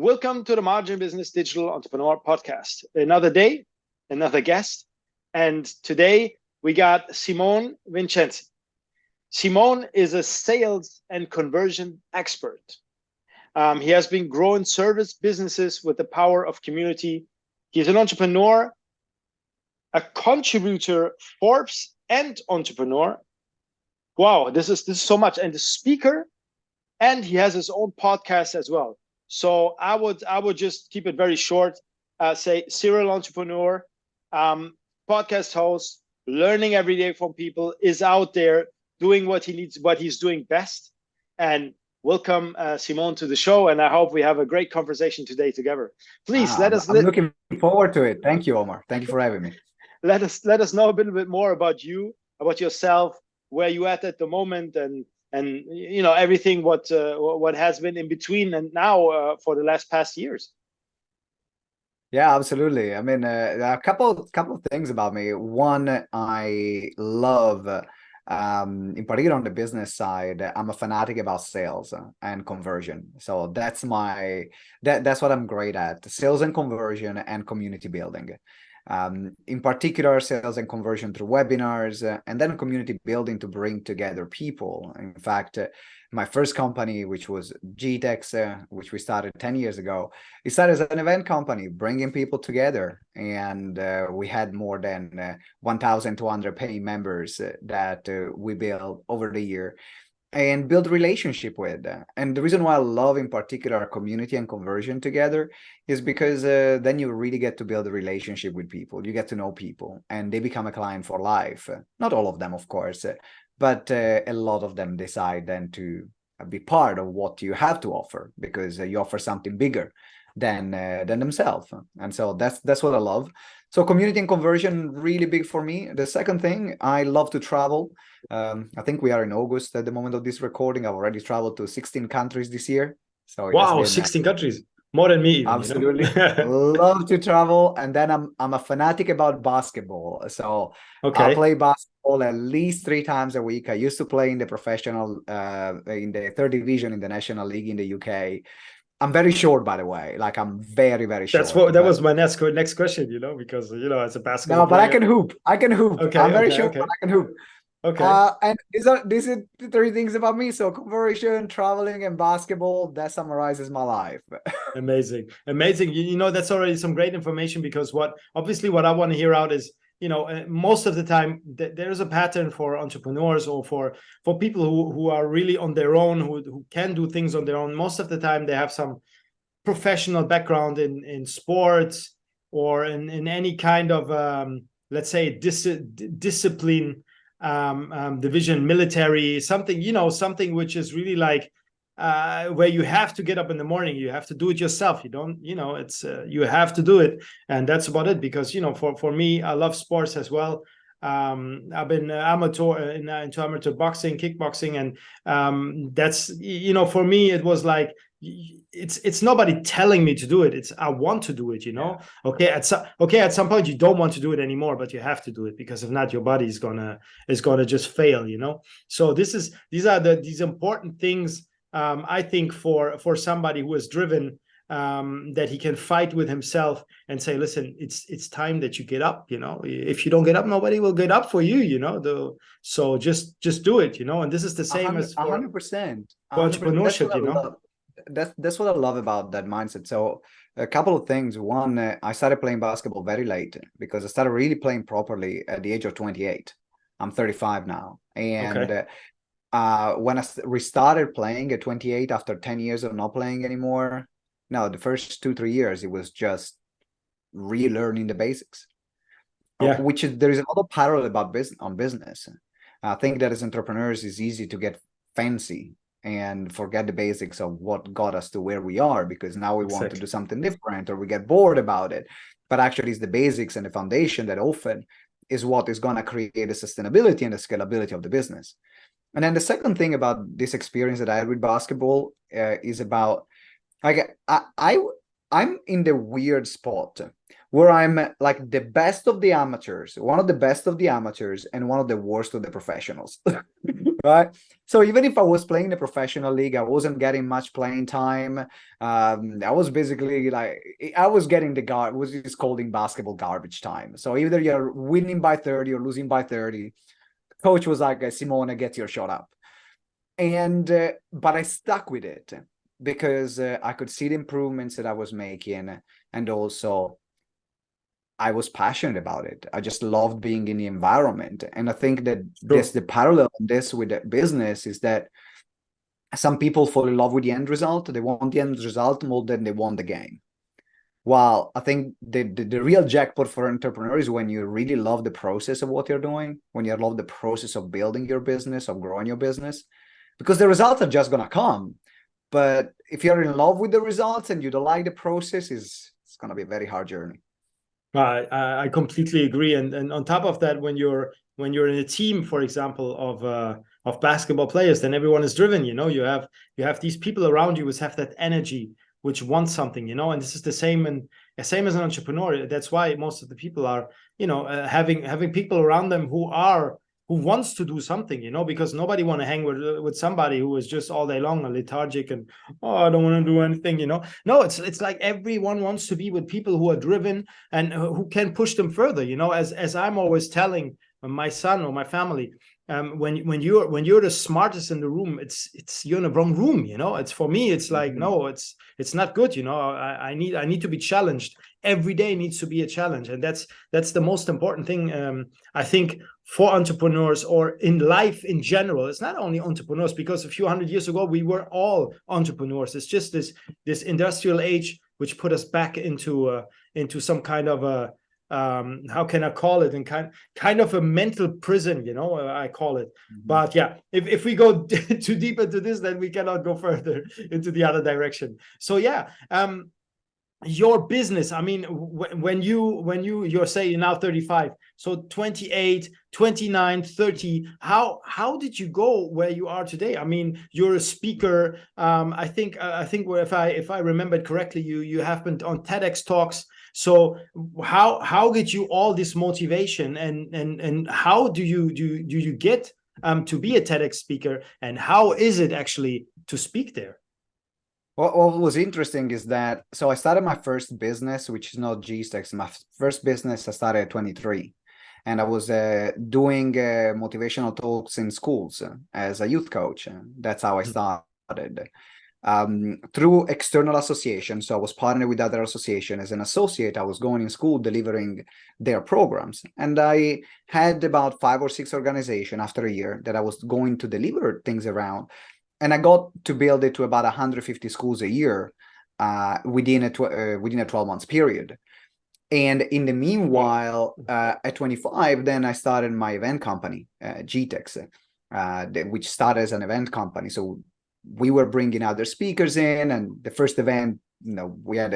Welcome to the Margin Business Digital Entrepreneur Podcast. Another day, another guest. And today we got Simone Vincenzi. Simone is a sales and conversion expert. He has been growing service businesses with the power of community. He's an entrepreneur, a contributor, Forbes and Entrepreneur. Wow, this is so much. And a speaker, and he has his own podcast as well. So I would just keep it very short. Say serial entrepreneur, podcast host, learning every day from people, is out there doing what he needs, what he's doing best. And welcome, Simone, to the show. And I hope we have a great conversation today together. Please I'm looking forward to it. Thank you, Omar. Thank you for having me. Let us know a little bit more about you, about yourself, where you at the moment, and you know everything what has been in between and now for the past years. Yeah, absolutely. I mean, a couple of things about me. One, I love, in particular on the business side, I'm a fanatic about sales and conversion. So that's what I'm great at: sales and conversion and community building. In particular, sales and conversion through webinars, and then community building to bring together people. In fact, my first company, which was GTeX, which we started 10 years ago, it started as an event company, bringing people together. And we had more than 1,200 paying members that we built over the year and build relationship with. And the reason why I love in particular community and conversion together is because then you really get to build a relationship with people. You get to know people and they become a client for life. Not all of them, of course, but a lot of them decide then to be part of what you have to offer, because you offer something bigger than themselves. And so that's what I love. So community and conversion, really big for me. The second thing, I love to travel. I think we are in August at the moment of this recording. I've already traveled to 16 countries this year. So wow, 16 countries, more than me even, absolutely. You know? Love to travel. And then I'm a fanatic about basketball. So I play basketball at least 3 times a week. I used to play in the professional, in the third division in the National League in the UK. I'm very short, by the way. Like, I'm very, very short. That was my next question, you know, because, you know, as a basketball player, I can hoop. Okay, I'm very short, but I can hoop. Okay. And these are the 3 things about me. So conversion, traveling, and basketball, that summarizes my life. Amazing. You know, that's already some great information, because what I want to hear out is, you know, most of the time there's a pattern for entrepreneurs or for people who are really on their own, who can do things on their own. Most of the time they have some professional background in sports or in any kind of let's say discipline, division, military, something, you know, something which is really like where you have to get up in the morning, you have to do it yourself. You don't, you know, it's you have to do it, and that's about it. Because, you know, for me, I love sports as well. I've been into amateur boxing, kickboxing, and that's, you know, for me it was like, it's nobody telling me to do it, it's I want to do it, you know. Yeah. At some point you don't want to do it anymore, but you have to do it, because if not, your body is gonna just fail, you know. So these are these important things, I think, for somebody who is driven, that he can fight with himself and say, listen, it's time that you get up, you know. If you don't get up, nobody will get up for you, you know. So just do it, you know. And this is the same as for 100%. entrepreneurship, you know. That's what I love about that mindset. So a couple of things. One, I started playing basketball very late, because I started really playing properly at the age of 28. I'm 35 now. And when I restarted playing at 28 after 10 years of not playing anymore, no, the first 2-3 years, it was just relearning the basics. Yeah. Which is, there is a lot of parallel about business. I think that as entrepreneurs, it's easy to get fancy and forget the basics of what got us to where we are, because now we want to do something different, or we get bored about it. But actually, it's the basics and the foundation that often is what is going to create the sustainability and the scalability of the business. And then the second thing about this experience that I had with basketball is about, like, I'm in the weird spot where I'm like the best of the amateurs, one of the best of the amateurs, and one of the worst of the professionals. right? So even if I was playing in a professional league, I wasn't getting much playing time. I was basically like, I was getting was just called in basketball garbage time. So either you're winning by 30 or losing by 30. Coach was like, Simone, get your shot up. And but I stuck with it because I could see the improvements that I was making, and also I was passionate about it. I just loved being in the environment. And I think that Sure. the parallel in this with the business is that some people fall in love with the end result. They want the end result more than they want the game. While I think the real jackpot for entrepreneurs is when you really love the process of what you're doing, when you love the process of building your business, of growing your business, because the results are just going to come. But if you're in love with the results and you don't like the process, it's going to be a very hard journey. I completely agree, and on top of that, when you're in a team, for example, of basketball players, then everyone is driven. You have these people around you which have that energy, which want something. And this is the same as an entrepreneur. That's why most of the people are, having people around them who wants to do something. Because nobody want to hang with somebody who is just all day long lethargic and, oh, I don't want to do anything. No, it's like everyone wants to be with people who are driven and who can push them further. As I'm always telling my son or my family, when you're the smartest in the room, it's you're in the wrong room. It's, for me, it's like, no, it's not good. I need to be challenged. Every day needs to be a challenge, and that's the most important thing, I think, for entrepreneurs or in life in general. It's not only entrepreneurs, because a few hundred years ago we were all entrepreneurs. It's just this industrial age which put us back into some kind of a, how can I call it, and kind of a mental prison, I call it. But yeah, if we go too deep into this, then we cannot go further into the other direction. So yeah, your business, I mean, when you're saying you're now 35, so 28, 29, 30, how did you go where you are today? I mean, you're a speaker. I think if I remembered correctly, you have been on TEDx Talks. So how get you all this motivation, and how do you get to be a TEDx speaker, and how is it actually to speak there? What was interesting is that, so I started my first business, which is not GTeX. My first business I started at 23, and I was doing motivational talks in schools as a youth coach. That's how I started. Through external association. So I was partnered with other association. As an associate, I was going in school delivering their programs. And I had about 5 or 6 organizations after a year that I was going to deliver things around. And I got to build it to about 150 schools a year within a 12 months period. And in the meanwhile, at 25, then I started my event company, GTeX, which started as an event company. So we were bringing other speakers in, and the first event, we had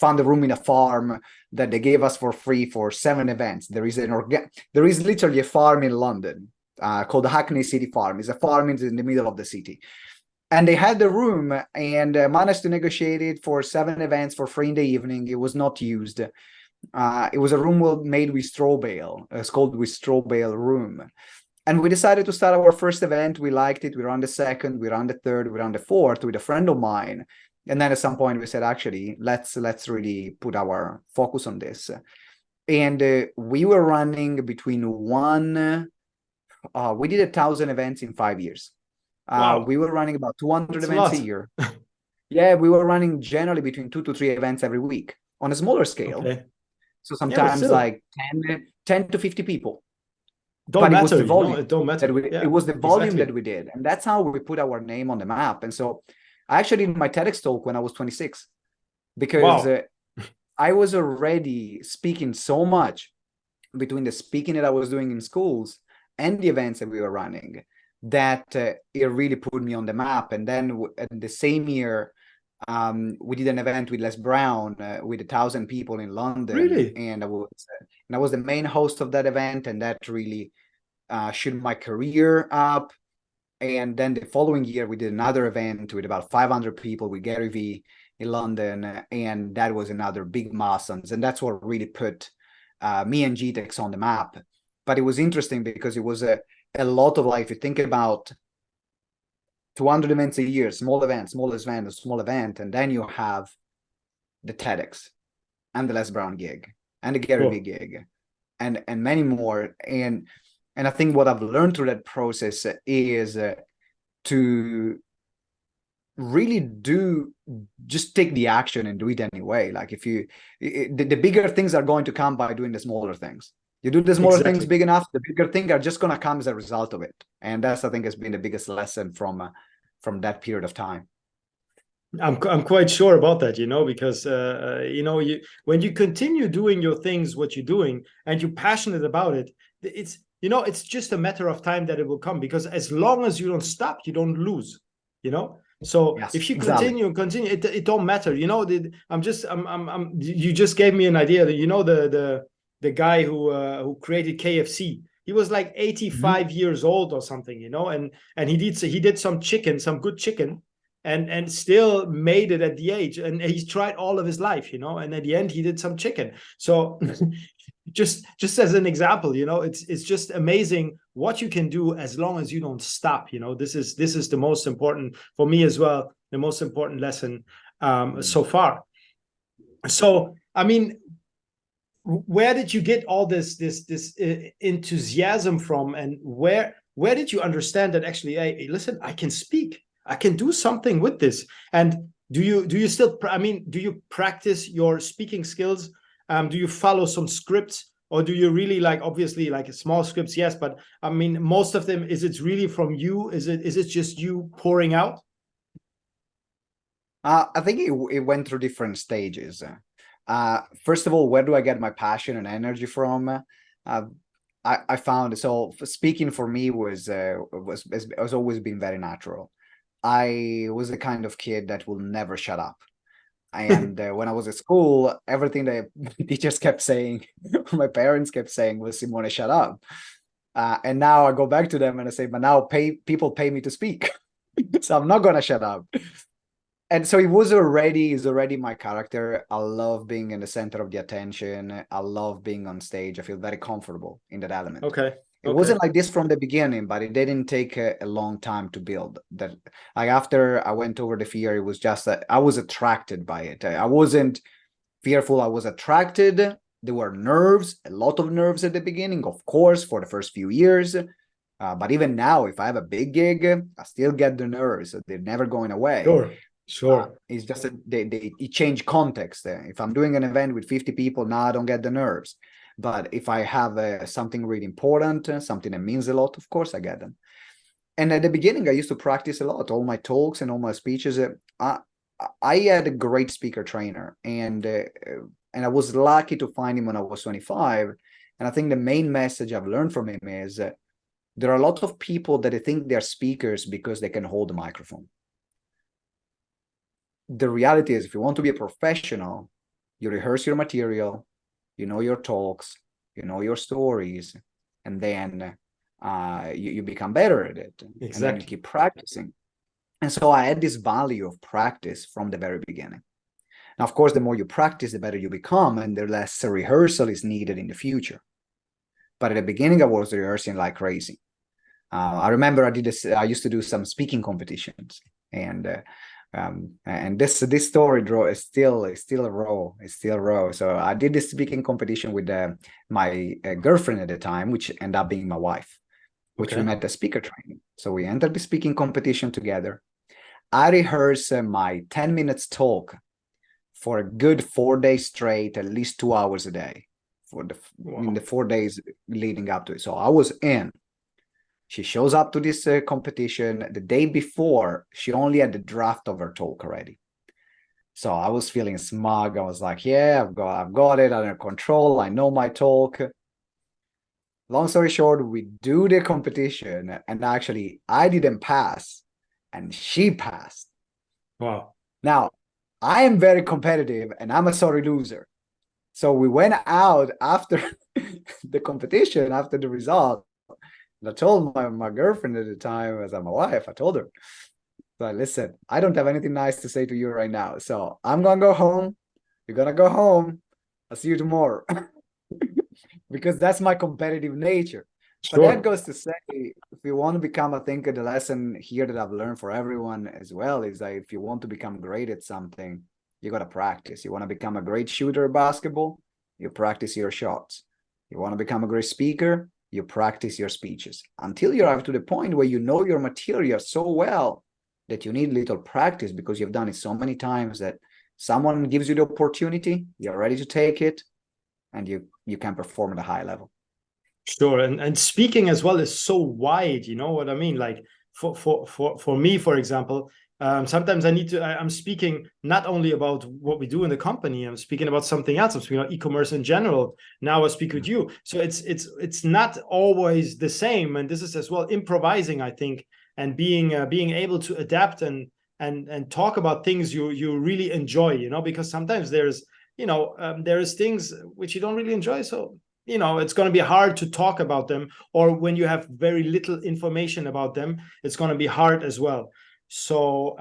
found a room in a farm that they gave us for free for 7 events. There is literally a farm in London called the Hackney City Farm. It's a farm in the middle of the city. And they had the room, and managed to negotiate it for 7 events for free in the evening. It was not used. It was a room made with straw bale. It's called with straw bale room. And we decided to start our first event. We liked it. We ran the second, we ran the third, we ran the fourth with a friend of mine. And then at some point we said, actually, let's really put our focus on this. And we were running between we did 1,000 events in 5 years. Wow. We were running about 200 That's events a year. Yeah, we were running generally between 2 to 3 events every week on a smaller scale. Okay. So sometimes like 10 to 50 people. It was the volume. It don't matter. It was the volume that we did. And that's how we put our name on the map. And so I actually did my TEDx talk when I was 26, because I was already speaking so much between the speaking that I was doing in schools and the events that we were running, that it really put me on the map. And then in the same year, we did an event with Les Brown with 1,000 people in London. Really? And I was the main host of that event, and that really shoot my career up. And then the following year, we did another event with about 500 people with Gary Vee in London, and that was another big milestone. And that's what really put me and GTeX on the map. But it was interesting because it was a lot of, like, if you think about 200 events a year, small event, small event, and then you have the TEDx and the Les Brown gig and the Gary Vee Cool. gig and many more. And I think what I've learned through that process is to really just take the action and do it anyway. Like, if you the bigger things are going to come by doing the smaller things. You do the smaller things Exactly. big enough, the bigger things are just going to come as a result of it. And that's, I think, has been the biggest lesson from that period of time. I'm quite sure about that, because when you continue doing your things, what you're doing, and you're passionate about it, it's just a matter of time that it will come. Because as long as you don't stop, you don't lose. So Yes, if you exactly. continue, it don't matter. You just gave me an idea that the guy who created KFC. He was like 85 years old or something, and he did some good chicken, and still made it at the age, and he's tried all of his life, and at the end he did some chicken. So just as an example, it's just amazing what you can do as long as you don't stop. This is the most important for me as well, the most important lesson so far. So I mean, where did you get all this enthusiasm from, and where did you understand that actually, hey, listen, I can speak, I can do something with this? And do you still, do you practice your speaking skills? Do you follow some scripts, or do you really, like, obviously, like small scripts, yes, but I mean, most of them, is it really from you? Is it just you pouring out? I think it went through different stages. First of all, where do I get my passion and energy from? I found, so speaking for me was always been very natural. I was the kind of kid that will never shut up. And when I was at school, everything that teachers kept saying, my parents kept saying, was, Simone, shut up. And now I go back to them and I say, but now people pay me to speak. So I'm not going to shut up. And so is already my character. I love being in the center of the attention. I love being on stage. I feel very comfortable in that element. Okay. It wasn't like this from the beginning, but it didn't take a long time to build that. Like, after I went over the fear, it was just that I was attracted by it. I wasn't fearful. I was attracted. There were nerves, a lot of nerves at the beginning, of course, for the first few years. But even now, if I have a big gig, I still get the nerves. They're never going away. Sure. It's just it change context. If I'm doing an event with 50 people, now I don't get the nerves. But if I have something really important, something that means a lot, of course I get them. And at the beginning, I used to practice a lot. All my talks and all my speeches. I had a great speaker trainer, and I was lucky to find him when I was 25. And I think the main message I've learned from him is there are a lot of people that they think they're speakers because they can hold a microphone. The reality is, if you want to be a professional, you rehearse your material, you know your talks, you know your stories, and then you become better at it. Exactly. And then you keep practicing. And so I had this value of practice from the very beginning. Now, of course, the more you practice, the better you become, and the less rehearsal is needed in the future. But at the beginning, I was rehearsing like crazy. I remember I used to do some speaking competitions, and this story is still raw. It's still raw. So I did this speaking competition with my girlfriend at the time, which ended up being my wife, which we met at speaker training. So we entered the speaking competition together. I rehearsed my 10 minutes talk for a good 4 days straight, at least 2 hours a day in the 4 days leading up to it. So I was in. She shows up to this competition. The day before, she only had the draft of her talk already. So I was feeling smug. I was like, yeah, I've got it under control. I know my talk. Long story short, we do the competition, and actually I didn't pass and she passed. Wow. Now, I am very competitive and I'm a sorry loser. So we went out after the competition, after the result. And I told my girlfriend at the time, as my wife, I told her, so listen, I don't have anything nice to say to you right now. So I'm going to go home. You're going to go home. I'll see you tomorrow. because that's my competitive nature. But that Sure. goes to say, if you want to become, I think the lesson here that I've learned for everyone as well is that if you want to become great at something, you got to practice. You want to become a great shooter of basketball, you practice your shots. You want to become a great speaker, you practice your speeches until you arrive to the point where you know your material so well that you need little practice because you've done it so many times that someone gives you the opportunity, you're ready to take it, and you can perform at a high level. Sure, and speaking as well is so wide. You know what I mean? Like for me, for example, sometimes I'm speaking not only about what we do in the company. I'm speaking about something else. I'm speaking about e-commerce in general. Now I speak with you, so it's not always the same. And this is as well improvising, I think, and being able to adapt and talk about things you really enjoy. You know, because sometimes there's things which you don't really enjoy. So it's going to be hard to talk about them, or when you have very little information about them, it's going to be hard as well. So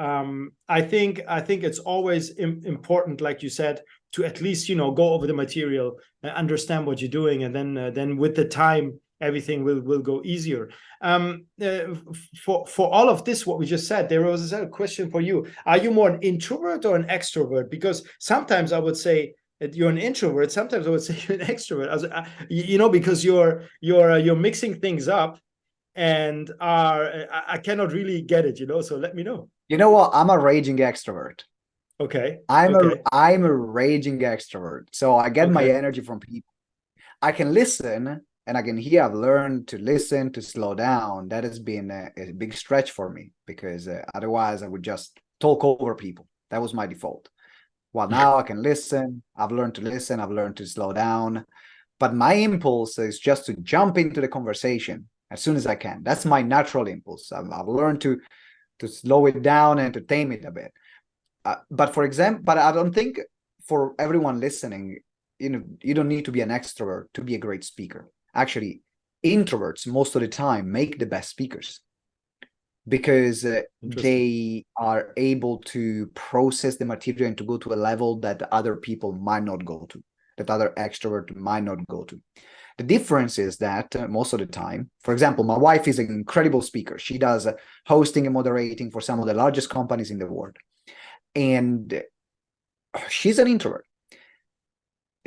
I think it's always important, like you said, to at least go over the material and understand what you're doing, and then with the time everything will go easier. For all of this what we just said, there was a question for you. Are you more an introvert or an extrovert? Because sometimes I would say you're an introvert, sometimes I would say you're an extrovert, because you're mixing things up, and I cannot really get it, so let me know. You know what? I'm a raging extrovert. Okay. I'm a Okay. I'm a raging extrovert. So I get my Okay. energy from people. I can listen and I can hear. I've learned to listen, to slow down. That has been a big stretch for me because otherwise I would just talk over people. That was my default. Well, now I can listen. I've learned to listen. I've learned to slow down. But my impulse is just to jump into the conversation as soon as I can. That's my natural impulse. I've learned to slow it down and to tame it a bit. But I don't think for everyone listening, you don't need to be an extrovert to be a great speaker. Actually, introverts most of the time make the best speakers because Interesting. they are able to process the material and to go to a level that other people might not go to, that other extrovert might not go to. The difference is that most of the time, for example, my wife is an incredible speaker. She does hosting and moderating for some of the largest companies in the world. And she's an introvert.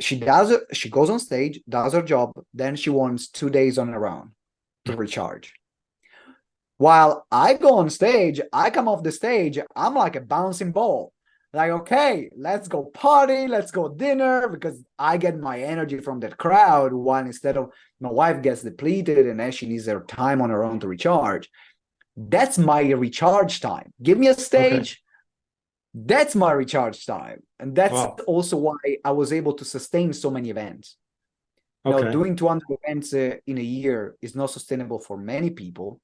She goes on stage, does her job, then she wants 2 days on her own to recharge. While I go on stage, I come off the stage, I'm like a bouncing ball. Like, okay, let's go party, let's go dinner, because I get my energy from that crowd. While instead of my wife gets depleted and then she needs her time on her own to recharge. That's my recharge time. Give me a Okay. stage. That's my recharge time. And that's Wow. also why I was able to sustain so many events. Now, Okay. doing 200 events in a year is not sustainable for many people.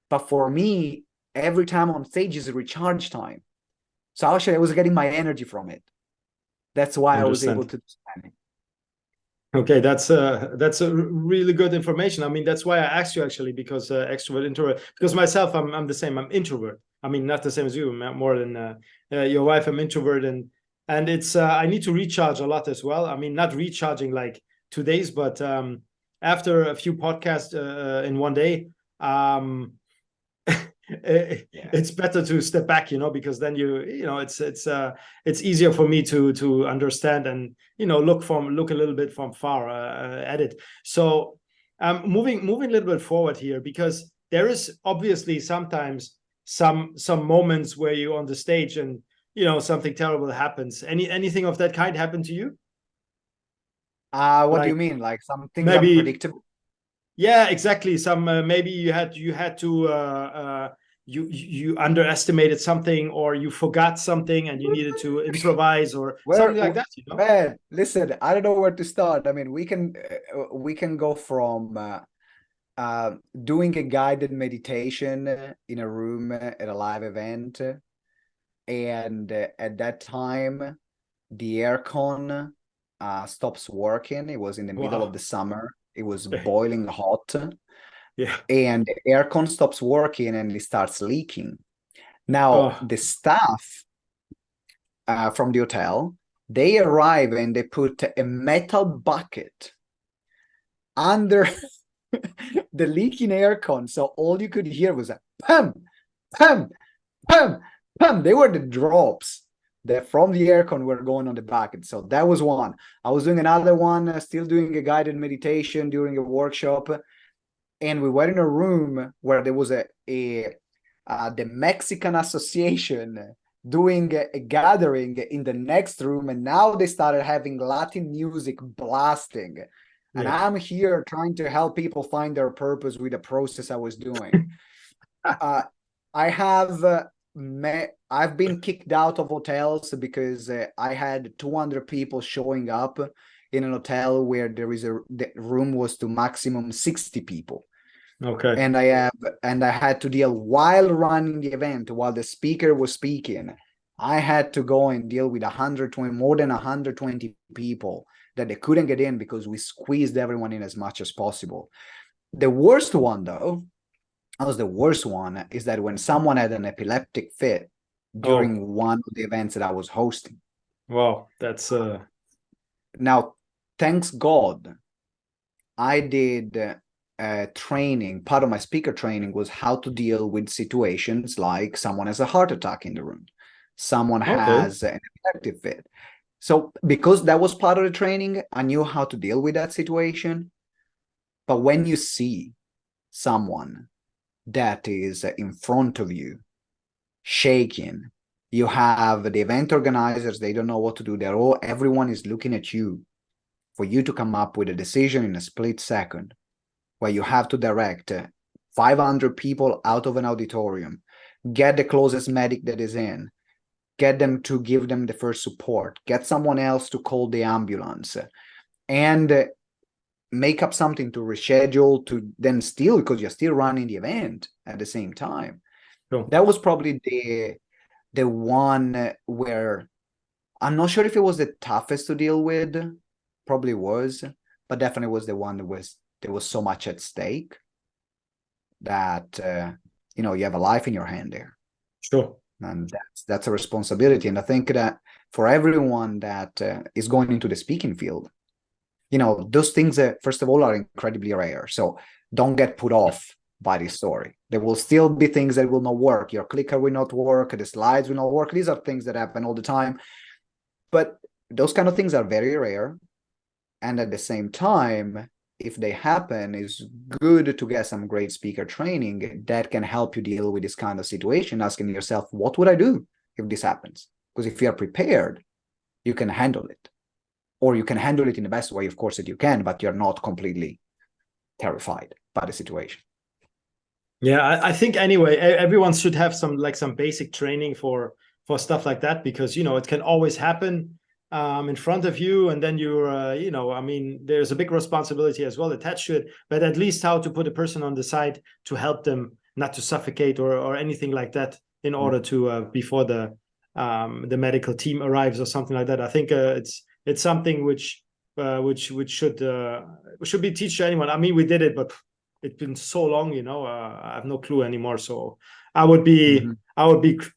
But for me, every time on stage is a recharge time. So actually, I was getting my energy from it. That's why I was able Understand. to do it. Okay, that's a really good information. I mean, that's why I asked you actually, because extrovert, introvert. Because myself, I'm the same. I'm introvert. I mean, not the same as you. More than your wife. I'm introvert, and it's I need to recharge a lot as well. I mean, not recharging like 2 days, but after a few podcasts in one day, Yeah. it's better to step back, because then it's easier for me to understand and look a little bit from far at it. So moving a little bit forward here, because there is obviously sometimes some moments where you're on the stage and something terrible happens. Anything of that kind happen to you? What do Like you mean? Like some things maybe. unpredictable? Yeah, exactly. Some maybe you had to you underestimated something, or you forgot something and you needed to improvise or Where, something like that. man, listen, I don't know where to start. I mean, we can go from doing a guided meditation in a room at a live event, and at that time the aircon stops working. It was in the middle of Wow. the summer. It was boiling hot, Yeah. and the aircon stops working and it starts leaking. Now Oh, the staff from the hotel, they arrive and they put a metal bucket under the leaking aircon. So all you could hear was a pum, pum, pum, pum. They were the drops that from the aircon were going on the back. And so that was one. I was doing another one, still doing a guided meditation during a workshop. And we were in a room where there was the Mexican Association doing a gathering in the next room, and now they started having Latin music blasting. And I'm here trying to help people find their purpose with the process I was doing. I've been kicked out of hotels because I had 200 people showing up in an hotel where the room was to maximum 60 people. Okay. And I had to deal while running the event, while the speaker was speaking. I had to go and deal with more than 120 people that they couldn't get in because we squeezed everyone in as much as possible. The worst one, though, is that when someone had an epileptic fit during one of the events that I was hosting. Wow, that's Now, thanks God, I did training. Part of my speaker training was how to deal with situations like someone has a heart attack in the room, someone has an epileptic fit. So because that was part of the training, I knew how to deal with that situation. But when you see someone that is in front of you shaking, you have the event organizers, they don't know what to do. Everyone is looking at you for you to come up with a decision in a split second, where you have to direct 500 people out of an auditorium, get the closest medic that is in, get them to give them the first support, get someone else to call the ambulance, and make up something to reschedule, to then still, because you're still running the event at the same time. Cool. That was probably the one where I'm not sure if it was the toughest to deal with, probably was, but definitely was the one there was so much at stake that you have a life in your hand there. Sure. And that's a responsibility. And I think that for everyone that is going into the speaking field, those things first of all are incredibly rare. So don't get put off by this story. There will still be things that will not work. Your clicker will not work, the slides will not work. These are things that happen all the time, but those kind of things are very rare. And at the same time, if they happen, it's good to get some great speaker training that can help you deal with this kind of situation, asking yourself, what would I do if this happens? Because if you are prepared, you can handle it. Or you can handle it in the best way, of course, that you can, but you're not completely terrified by the situation. Yeah, I think anyway, everyone should have some basic training for stuff like that, because it can always happen in front of you, and then you're there's a big responsibility as well attached to it, but at least how to put a person on the side to help them not to suffocate or anything like that in order to before the medical team arrives or something like that. I think it's something which should be taught to anyone. I mean, we did it, but it's been so long, I have no clue anymore. So I would be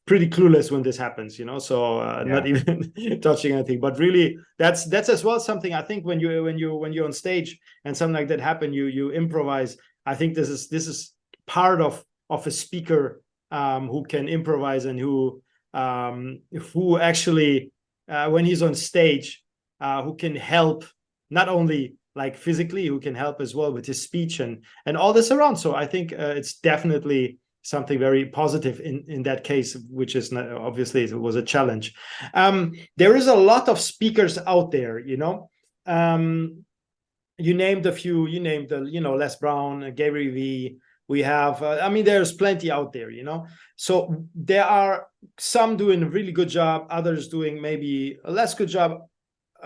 pretty clueless when this happens, so not even touching anything. But really, that's as well something. I think when you're on stage and something like that happen, you improvise. I think this is part of a speaker who can improvise and who actually when he's on stage who can help not only like physically, who can help as well with his speech and all this around. So I think it's definitely something very positive in that case, which is not, obviously it was a challenge. There is a lot of speakers out there, you named a few, Les Brown, Gary Vee. We have, there's plenty out there, So there are some doing a really good job, others doing maybe a less good job.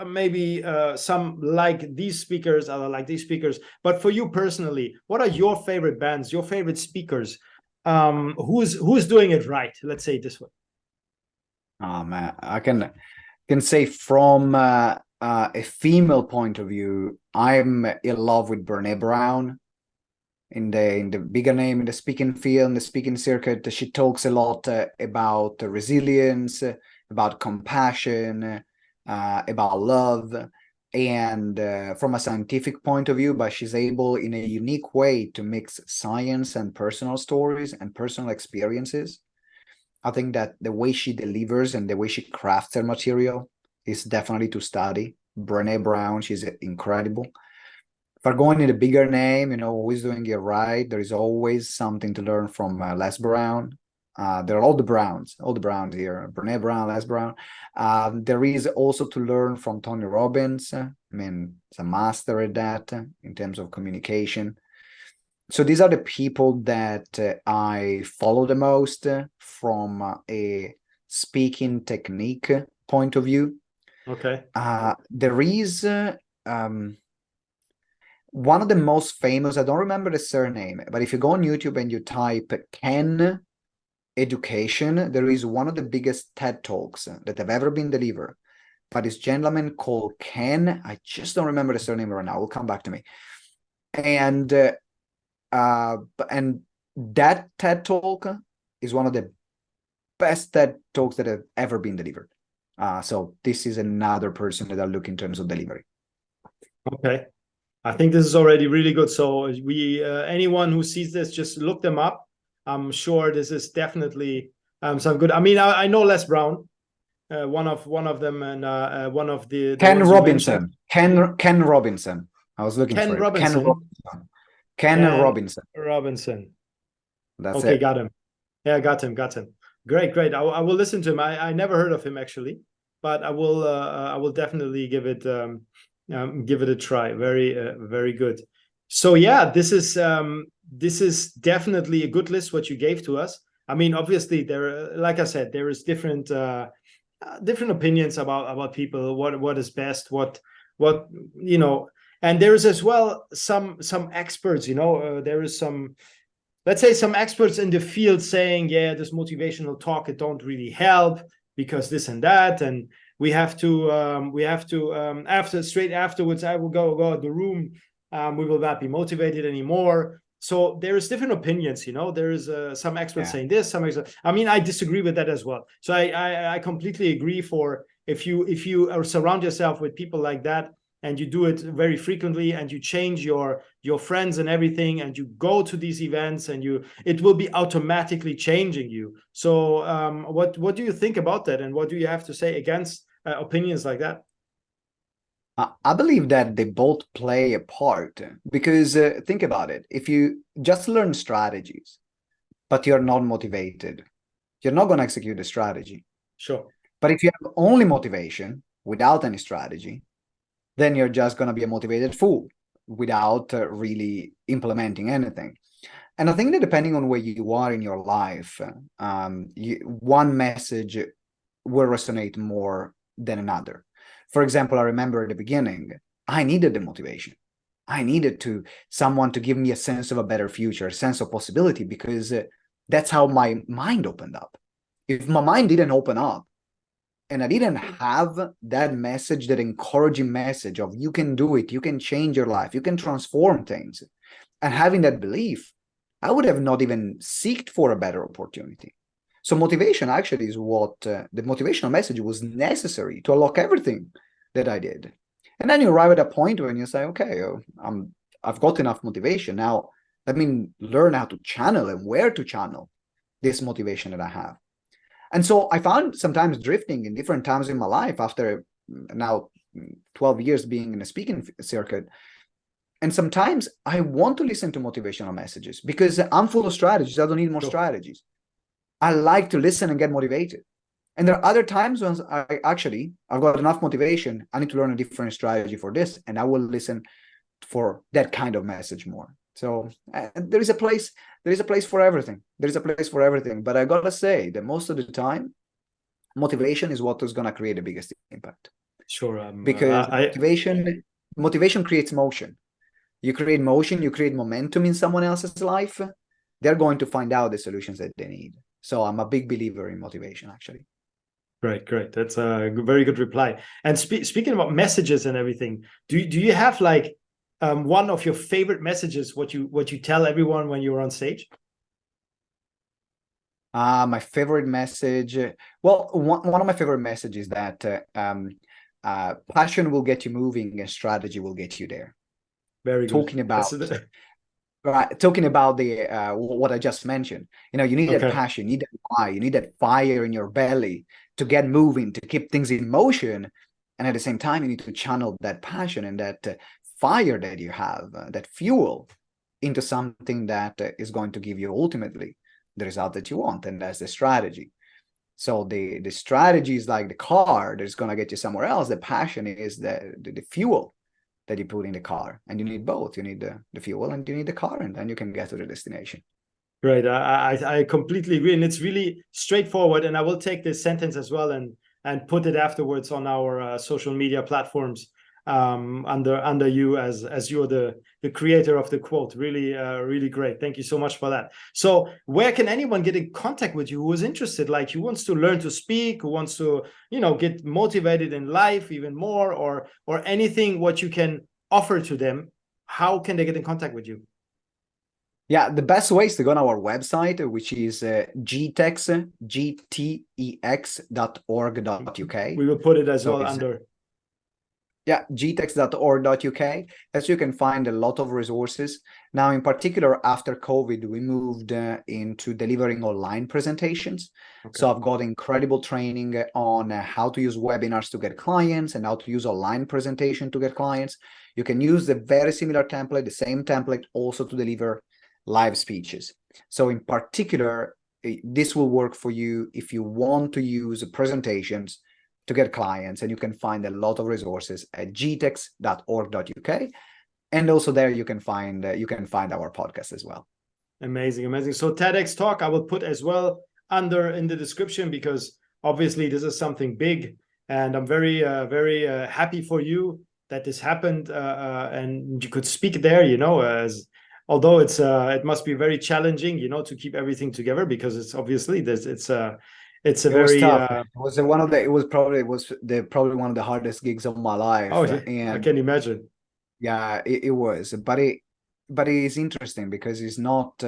Maybe some like these speakers, other like these speakers. But for you personally, what are your favorite bands, your favorite speakers? Who's doing it right? Let's say it this way. Oh man, I can say from a female point of view, I'm in love with Brené Brown. In the bigger name in the speaking field, in the speaking circuit, she talks a lot about resilience, about compassion, about love, and from a scientific point of view, but she's able in a unique way to mix science and personal stories and personal experiences. I think that the way she delivers and the way she crafts her material is definitely to study. Brené Brown, she's incredible. If we're going in a bigger name, you know, always doing it right, there is always something to learn from Les Brown. There are all the Browns here, Brené Brown, Les Brown. There is also to learn from Tony Robbins. I mean, he's a master at that in terms of communication. So these are the people that I follow the most from a speaking technique point of view. Okay. There is one of the most famous, I don't remember the surname, but if you go on YouTube and you type Ken Education, there is one of the biggest TED Talks that have ever been delivered by this gentleman called Ken. I just don't remember the surname right now. It will come back to me. And that TED Talk is one of the best TED Talks that have ever been delivered. So this is another person that I look in terms of delivery. Okay. I think this is already really good. So we, anyone who sees this, just look them up. I'm sure this is definitely some good. I mean, I know Les Brown, one of them, and one of the Ken Robinson. Ken Robinson. I was looking Ken for it. Robinson. Ken Robinson. Robinson. That's okay, it. got him. Yeah, got him. Great. I will listen to him. I never heard of him actually, but I will definitely give it a try. Very good. So yeah, this is definitely a good list what you gave to us. I mean, obviously there, like I said, there is different opinions about people, what is best, what you know, and there is as well some experts, you know, there is some, let's say, some experts in the field saying, yeah, this motivational talk, it don't really help because this and that, and we have to straight afterwards I will go out the room, we will not be motivated anymore. So there is different opinions, you know. There is some experts saying this, some experts, I mean, I disagree with that as well. So I completely agree. For if you surround yourself with people like that, and you do it very frequently, and you change your friends and everything, and you go to these events, and it will be automatically changing you. So what do you think about that, and what do you have to say against opinions like that? I believe that they both play a part, because think about it. If you just learn strategies, but you're not motivated, you're not going to execute the strategy. Sure. But if you have only motivation without any strategy, then you're just going to be a motivated fool without really implementing anything. And I think that depending on where you are in your life, one message will resonate more than another. For example, I remember at the beginning, I needed the motivation. I needed someone to give me a sense of a better future, a sense of possibility, because that's how my mind opened up. If my mind didn't open up, and I didn't have that message, that encouraging message of you can do it, you can change your life, you can transform things, and having that belief, I would have not even sought for a better opportunity. So motivation actually is what the motivational message was necessary to unlock everything that I did. And then you arrive at a point when you say, okay, I've got enough motivation. Now let me learn how to channel and where to channel this motivation that I have. And so I found sometimes drifting in different times in my life after now 12 years being in a speaking circuit. And sometimes I want to listen to motivational messages because I'm full of strategies. I don't need more strategies. I like to listen and get motivated. And there are other times when I've got enough motivation. I need to learn a different strategy for this. And I will listen for that kind of message more. So there is a place for everything. But I gotta say that most of the time, motivation is what is gonna create the biggest impact. Sure. Because motivation creates motion. You create motion, you create momentum in someone else's life, they're going to find out the solutions that they need. So I'm a big believer in motivation, actually. Great. That's a very good reply. And speaking about messages and everything, do you have like one of your favorite messages, what you tell everyone when you're on stage? My favorite message, well, one of my favorite messages that passion will get you moving and strategy will get you there. Very good. Talking about right, talking about the what I just mentioned, you need that passion, you need that why, you need that fire in your belly to get moving, to keep things in motion, and at the same time you need to channel that passion and that fire that you have, that fuel, into something that is going to give you ultimately the result that you want, and that's the strategy. So the strategy is like the car that's going to get you somewhere else. The passion is the fuel that you put in the car, and you need both. You need the fuel and you need the car, and then you can get to the destination. Great. I completely agree, and it's really straightforward. And I will take this sentence as well and put it afterwards on our social media platforms under you, as you're the creator of the quote. Really, really great. Thank you so much for that. So where can anyone get in contact with you who is interested, like who wants to learn to speak, who wants to, get motivated in life even more, or anything what you can offer to them? How can they get in contact with you? Yeah, the best way is to go on our website, which is GTeX, GTeX.org.uk. We will put it as well under. Yeah, gtex.org.uk. As you can find a lot of resources. Now, in particular, after COVID, we moved into delivering online presentations. Okay. So I've got incredible training on how to use webinars to get clients and how to use online presentation to get clients. You can use the very similar template, the same template, also to deliver live speeches. So in particular, this will work for you if you want to use presentations to get clients, and you can find a lot of resources at gtex.org.uk, and also there you can find our podcast as well. Amazing. So TEDx Talk I will put as well in the description, because obviously this is something big, and I'm very happy for you that this happened, and you could speak there. As although it must be very challenging, to keep everything together, because it's obviously it's very tough. It was probably one of the hardest gigs of my life. Oh, and I can imagine. Yeah, it was, but it is interesting because it's not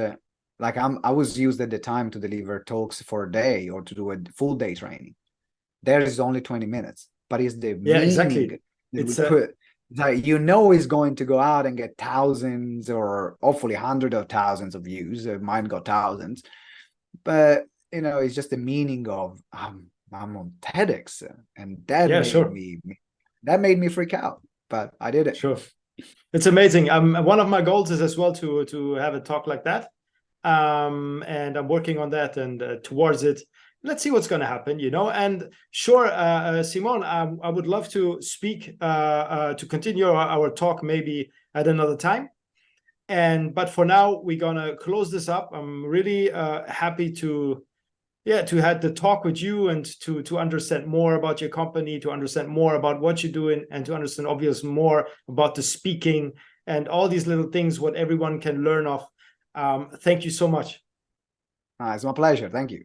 like I was used at the time to deliver talks for a day or to do a full day training. There is only 20 minutes, but it's the meaning exactly. It's put that is going to go out and get thousands or hopefully hundreds of thousands of views. Mine got thousands, but it's just the meaning of I'm on TEDx, and that made me freak out, but I did it. Sure, it's amazing. One of my goals is as well to have a talk like that, and I'm working on that and towards it. Let's see what's going to happen, And sure, Simone, I would love to speak to continue our talk maybe at another time. But for now, we're gonna close this up. I'm really happy to have the talk with you, and to understand more about your company, to understand more about what you're doing, and to understand obviously more about the speaking and all these little things what everyone can learn of. Thank you so much. It's my pleasure. Thank you.